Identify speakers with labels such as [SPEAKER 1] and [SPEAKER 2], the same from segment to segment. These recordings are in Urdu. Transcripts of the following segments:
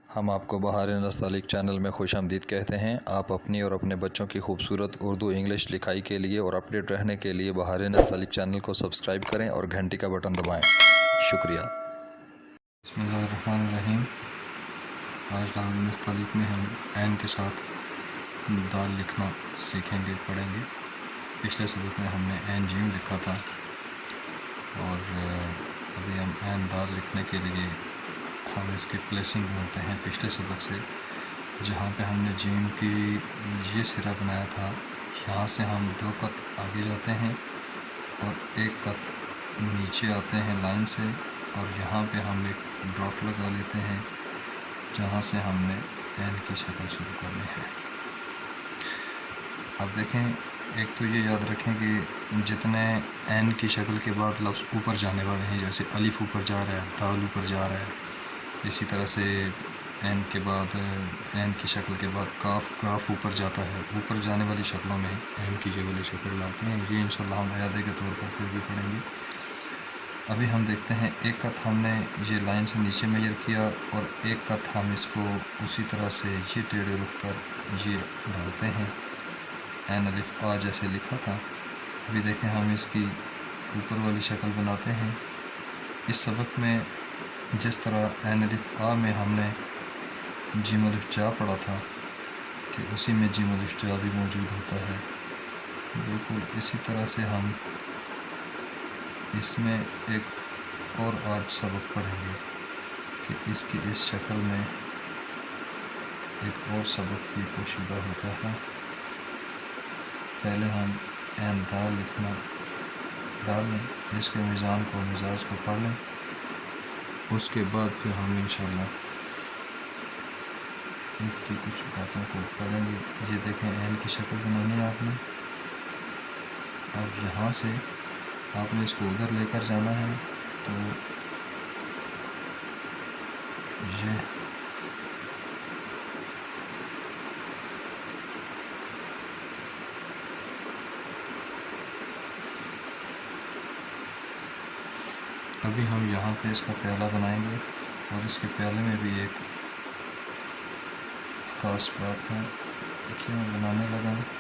[SPEAKER 1] ہم آپ کو بہار نستعلیق چینل میں خوش آمدید کہتے ہیں۔ آپ اپنی اور اپنے بچوں کی خوبصورت اردو انگلش لکھائی کے لیے اور اپڈیٹ رہنے کے لیے بہار نستعلیق چینل کو سبسکرائب کریں اور گھنٹی کا بٹن دبائیں۔ شکریہ۔ بسم اللہ الرحمن الرحیم۔ آج لاہوری نستعلیق میں ہم عین کے ساتھ دال لکھنا سیکھیں گے، پڑھیں گے۔ پچھلے سبق میں ہم نے عین جیم لکھا تھا اور ابھی ہم عین دال لکھنے کے لیے ہم اس کی پلیسنگ ڈھونڈتے ہیں پچھلے سبق سے، جہاں پہ ہم نے جیم کی یہ سرا بنایا تھا، یہاں سے ہم 2 قط آگے جاتے ہیں اور 1 قط نیچے آتے ہیں لائن سے، اور یہاں پہ ہم ایک ڈاٹ لگا لیتے ہیں جہاں سے ہم نے عین کی شکل شروع کرنی ہے۔ اب دیکھیں، ایک تو یہ یاد رکھیں کہ جتنے عین کی شکل کے بعد لفظ اوپر جانے والے ہیں، جیسے الف اوپر جا رہا ہے، دال اوپر جا رہا ہے، اسی طرح سے عین کے بعد عین کی شکل کے بعد کاف اوپر جاتا ہے، اوپر جانے والی شکلوں میں عین کی جو والی شکل ڈالتے ہیں۔ یہ انشاءاللہ ہم اعادے کے طور پر پھر بھی پڑھیں گے۔ ابھی ہم دیکھتے ہیں 1 قط ہم نے یہ لائن سے نیچے میجر کیا اور 1 قط ہم اس کو اسی طرح سے یہ ٹیڑھے رخ پر یہ ڈالتے ہیں، عین الف آ جیسے لکھا تھا۔ ابھی دیکھیں ہم اس کی اوپر والی شکل بناتے ہیں۔ اس سبق میں جس طرح عین الف آ میں ہم نے جیم الف جا پڑھا تھا کہ اسی میں جیم الف جا بھی موجود ہوتا ہے، بالکل اسی طرح سے ہم اس میں ایک اور آج سبق پڑھیں گے کہ اس کی اس شکل میں ایک اور سبق بھی پوشیدہ ہوتا ہے۔ پہلے ہم عین دال لکھنا ڈال لیں، اس کے میزان کو مزاج کو پڑھ لیں، اس کے بعد پھر ہم انشاءاللہ اس کی کچھ باتوں کو پڑھیں گے۔ یہ دیکھیں عین کی شکل بنانی ہے آپ نے۔ اب یہاں سے آپ نے اس کو ادھر لے کر جانا ہے، تو یہ ابھی ہم یہاں پہ اس کا پیالہ بنائیں گے، اور اس کے پیالے میں بھی ایک خاص بات ہے۔ دیکھیے میں بنانے لگا ہوں۔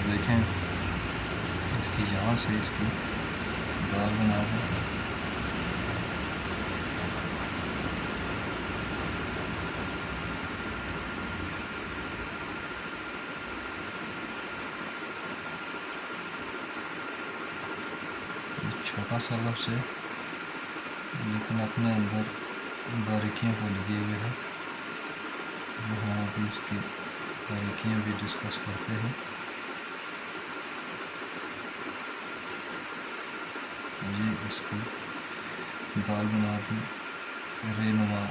[SPEAKER 1] دیکھیں اس کی یہاں سے اس کی دال بنا دیں۔ چھوٹا سا لفظ ہے لیکن اپنے اندر باریکیوں کو لیے ہوئے ہے، وہاں ابھی اس کی باریکیاں بھی ڈسکس کرتے ہیں۔ یہ اس کی دال بنا دی، رینما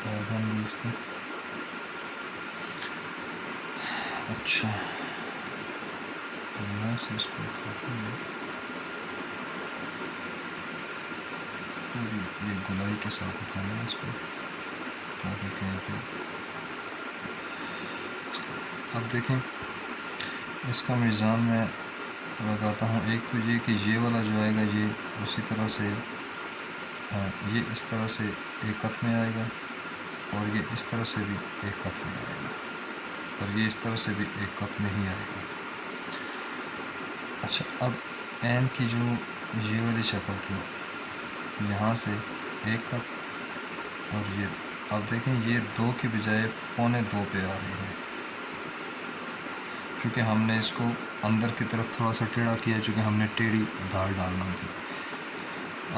[SPEAKER 1] دال بن گئی اس کی۔ اچھا، یہاں سے اس کو اٹھاتے ہیں، یہ گلائی کے ساتھ اٹھانا ہے اس کو تاکہ کہیں پہ۔ اب دیکھیں اس کا میزان میں لگاتا ہوں۔ ایک تو یہ کہ یہ والا جو آئے گا یہ اسی طرح سے یہ اس طرح سے 1 قط میں آئے گا، اور یہ اس طرح سے بھی 1 قط میں آئے گا، اور یہ اس طرح سے بھی 1 قط میں ہی آئے گا۔ اچھا، اب عین کی جو یہ والی شکل تھی، یہاں سے 1 قط، اور یہ اب دیکھیں یہ 2 کی بجائے 1.25 پہ آ رہی ہے، چونکہ ہم نے اس کو اندر کی طرف تھوڑا سا ٹیڑھا کیا، چونکہ ہم نے ٹیڑھی دال ڈالنا تھی۔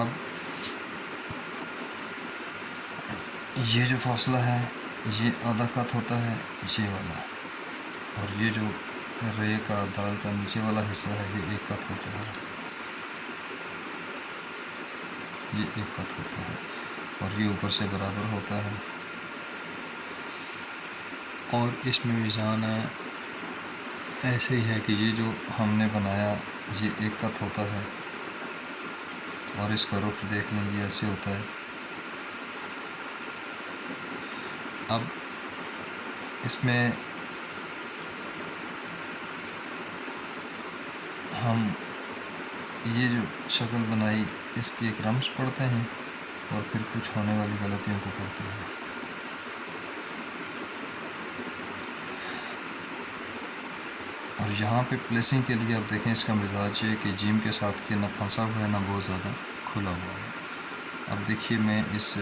[SPEAKER 1] اب یہ جو فاصلہ ہے یہ آدھا قط ہوتا ہے یہ والا، اور یہ جو رے کا دال کا نیچے والا حصہ ہے یہ 1 قط ہوتا ہے، یہ 1 قط ہوتا ہے، اور یہ اوپر سے برابر ہوتا ہے، اور اس میں میزان ہے ایسے ہی ہے کہ یہ جو ہم نے بنایا یہ 1 قط ہوتا ہے، اور اس کا رخ دیکھ لیں یہ ایسے ہوتا ہے، اب اس میں ہم یہ جو شکل بنائی اس کی ایک رمز پڑھتے ہیں اور پھر کچھ ہونے والی غلطیوں کو پڑھتے ہیں. اور یہاں پہ پلیسنگ کے لیے آپ دیکھیں اس کا مزاج یہ کہ جیم کے ساتھ کہ نہ پھنسا ہوا ہے نہ بہت زیادہ کھلا ہوا ہے. اب دیکھیے میں اس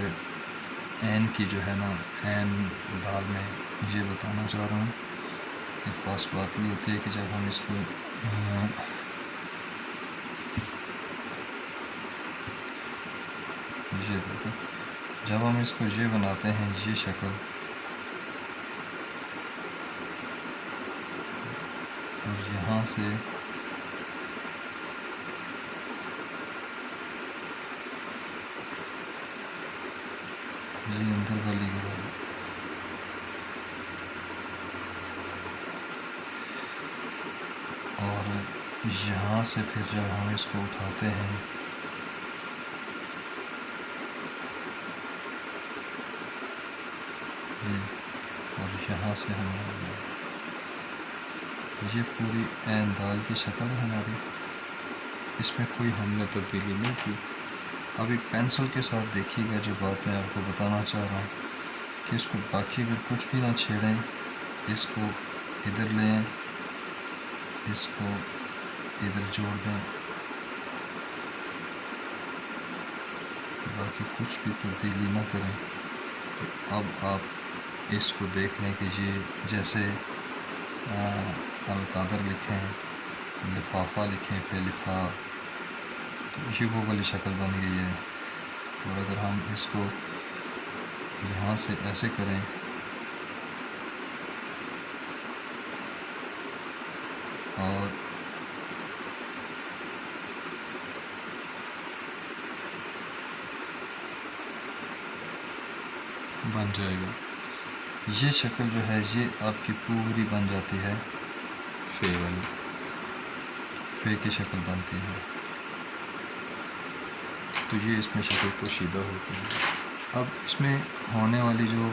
[SPEAKER 1] عین کی جو ہے نا عین دال میں یہ بتانا چاہ رہا ہوں کہ خاص بات یہ ہوتی ہے کہ جب ہم اس کو یہ دیکھو جب ہم اس کو یہ بناتے ہیں یہ شکل اور یہاں سے یہ اندر والی گولائی اور یہاں سے پھر جب ہم اس کو اٹھاتے ہیں اور یہاں سے ہم یہ پوری عین دال کی شکل ہے ہماری. اس میں کوئی ہم نے تبدیلی نہیں کی. اب ایک پینسل کے ساتھ دیکھیے گا جو بات میں آپ کو بتانا چاہ رہا ہوں کہ اس کو باقی اگر کچھ بھی نہ چھیڑیں اس کو ادھر لیں اس کو ادھر جوڑ دیں باقی کچھ بھی تبدیلی نہ کریں. تو اب آپ اس کو دیکھ لیں کہ یہ جیسے القادر لکھیں لفافہ لکھیں فیلفا تو یہ وہ والی شکل بن گئی ہے. اور اگر ہم اس کو یہاں سے ایسے کریں اور بن جائے گا. یہ شکل جو ہے یہ آپ کی پوری بن جاتی ہے فے والی فے کی شکل بنتی ہے. تو یہ اس میں شکل پوشیدہ ہوتی ہے. اب اس میں ہونے والی جو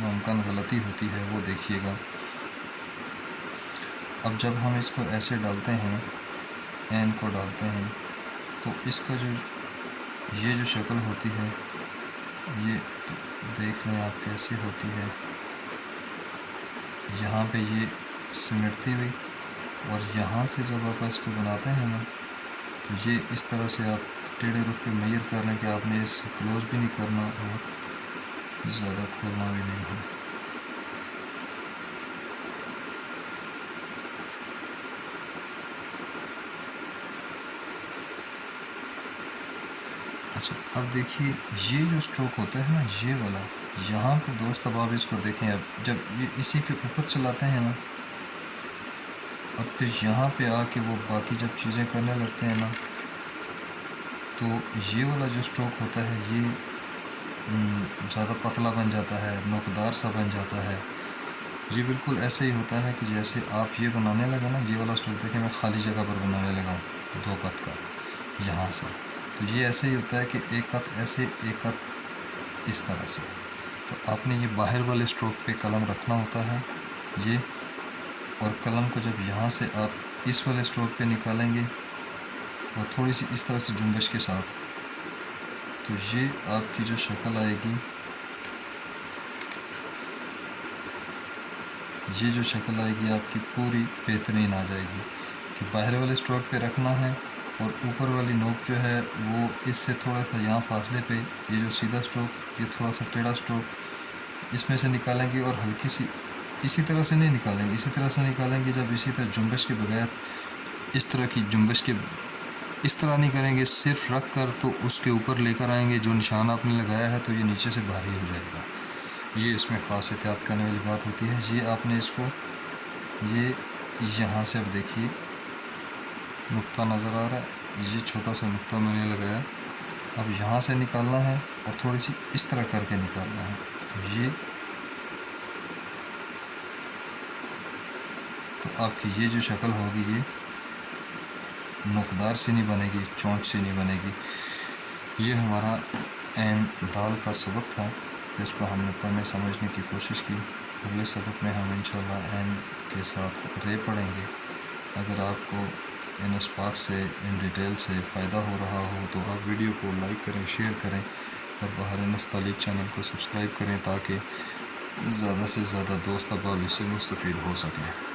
[SPEAKER 1] ممکن غلطی ہوتی ہے وہ دیکھیے گا. اب جب ہم اس کو ایسے ڈالتے ہیں عین کو ڈالتے ہیں تو اس کا جو یہ جو شکل ہوتی ہے یہ دیکھ لیں آپ کیسی ہوتی ہے. یہاں پہ یہ سمٹتی ہوئی اور یہاں سے جب آپ اس کو بناتے ہیں نا تو یہ اس طرح سے آپ ٹیڑھے رخ پہ میئر کر لیں کہ آپ نے اس کلوز بھی نہیں کرنا اور زیادہ کھولنا بھی نہیں ہے. اچھا اب دیکھیے یہ جو اسٹروک ہوتا ہے نا یہ والا یہاں پہ دوست اب آپ اس کو دیکھیں. اب جب یہ اسی کے اوپر چلاتے ہیں نا اور پھر یہاں پہ آ کے وہ باقی جب چیزیں کرنے لگتے ہیں نا تو یہ والا جو اسٹروک ہوتا ہے یہ زیادہ پتلا بن جاتا ہے نوکدار سا بن جاتا ہے. یہ بالکل ایسے ہی ہوتا ہے کہ جیسے آپ یہ بنانے لگا نا یہ والا اسٹروک دیکھیں میں خالی جگہ پر بنانے لگا ہوں 2 قط کا یہاں سے. تو یہ ایسے ہی ہوتا ہے کہ 1 قط ایسے 1 قط اس طرح سے. تو آپ نے یہ باہر والے اسٹروک پہ قلم رکھنا ہوتا ہے یہ اور قلم کو جب یہاں سے آپ اس والے اسٹروک پہ نکالیں گے اور تھوڑی سی اس طرح سے جنبش کے ساتھ تو یہ آپ کی جو شکل آئے گی یہ جو شکل آئے گی آپ کی پوری بہترین آ جائے گی کہ باہر والے اسٹروک پہ رکھنا ہے اور اوپر والی نوک جو ہے وہ اس سے تھوڑا سا یہاں فاصلے پہ یہ جو سیدھا اسٹروک یہ تھوڑا سا ٹیڑھا اسٹروک اس میں سے نکالیں گے اور ہلکی سی اسی طرح سے نہیں نکالیں گے اسی طرح سے نکالیں گے جب اسی طرح جنبش کے بغیر اس طرح کی جنبش کے اس طرح نہیں کریں گے صرف رکھ کر تو اس کے اوپر لے کر آئیں گے جو نشان آپ نے لگایا ہے تو یہ نیچے سے بھاری ہو جائے گا. یہ اس میں خاص احتیاط کرنے والی بات ہوتی ہے. یہ آپ نے اس کو یہ یہاں سے اب دیکھیے نقطہ نظر آ رہا ہے یہ چھوٹا سا نقطہ میں نے لگایا اب یہاں سے نکالنا ہے اور تھوڑی سی اس طرح کر کے نکالنا ہے. تو آپ کی یہ جو شکل ہوگی یہ نوکدار سے نہیں بنے گی چونچ سے نہیں بنے گی. یہ ہمارا عین دال کا سبق تھا. تو اس کو ہم نے پڑھنے سمجھنے کی کوشش کی. اگلے سبق میں ہم انشاءاللہ عین کے ساتھ رے پڑھیں گے. اگر آپ کو ان اسباق سے ان ڈیٹیل سے فائدہ ہو رہا ہو تو آپ ویڈیو کو لائک کریں، شیئر کریں اور بہار نستعلیق چینل کو سبسکرائب کریں تاکہ زیادہ سے زیادہ دوست احباب اس سے مستفید ہو سکیں.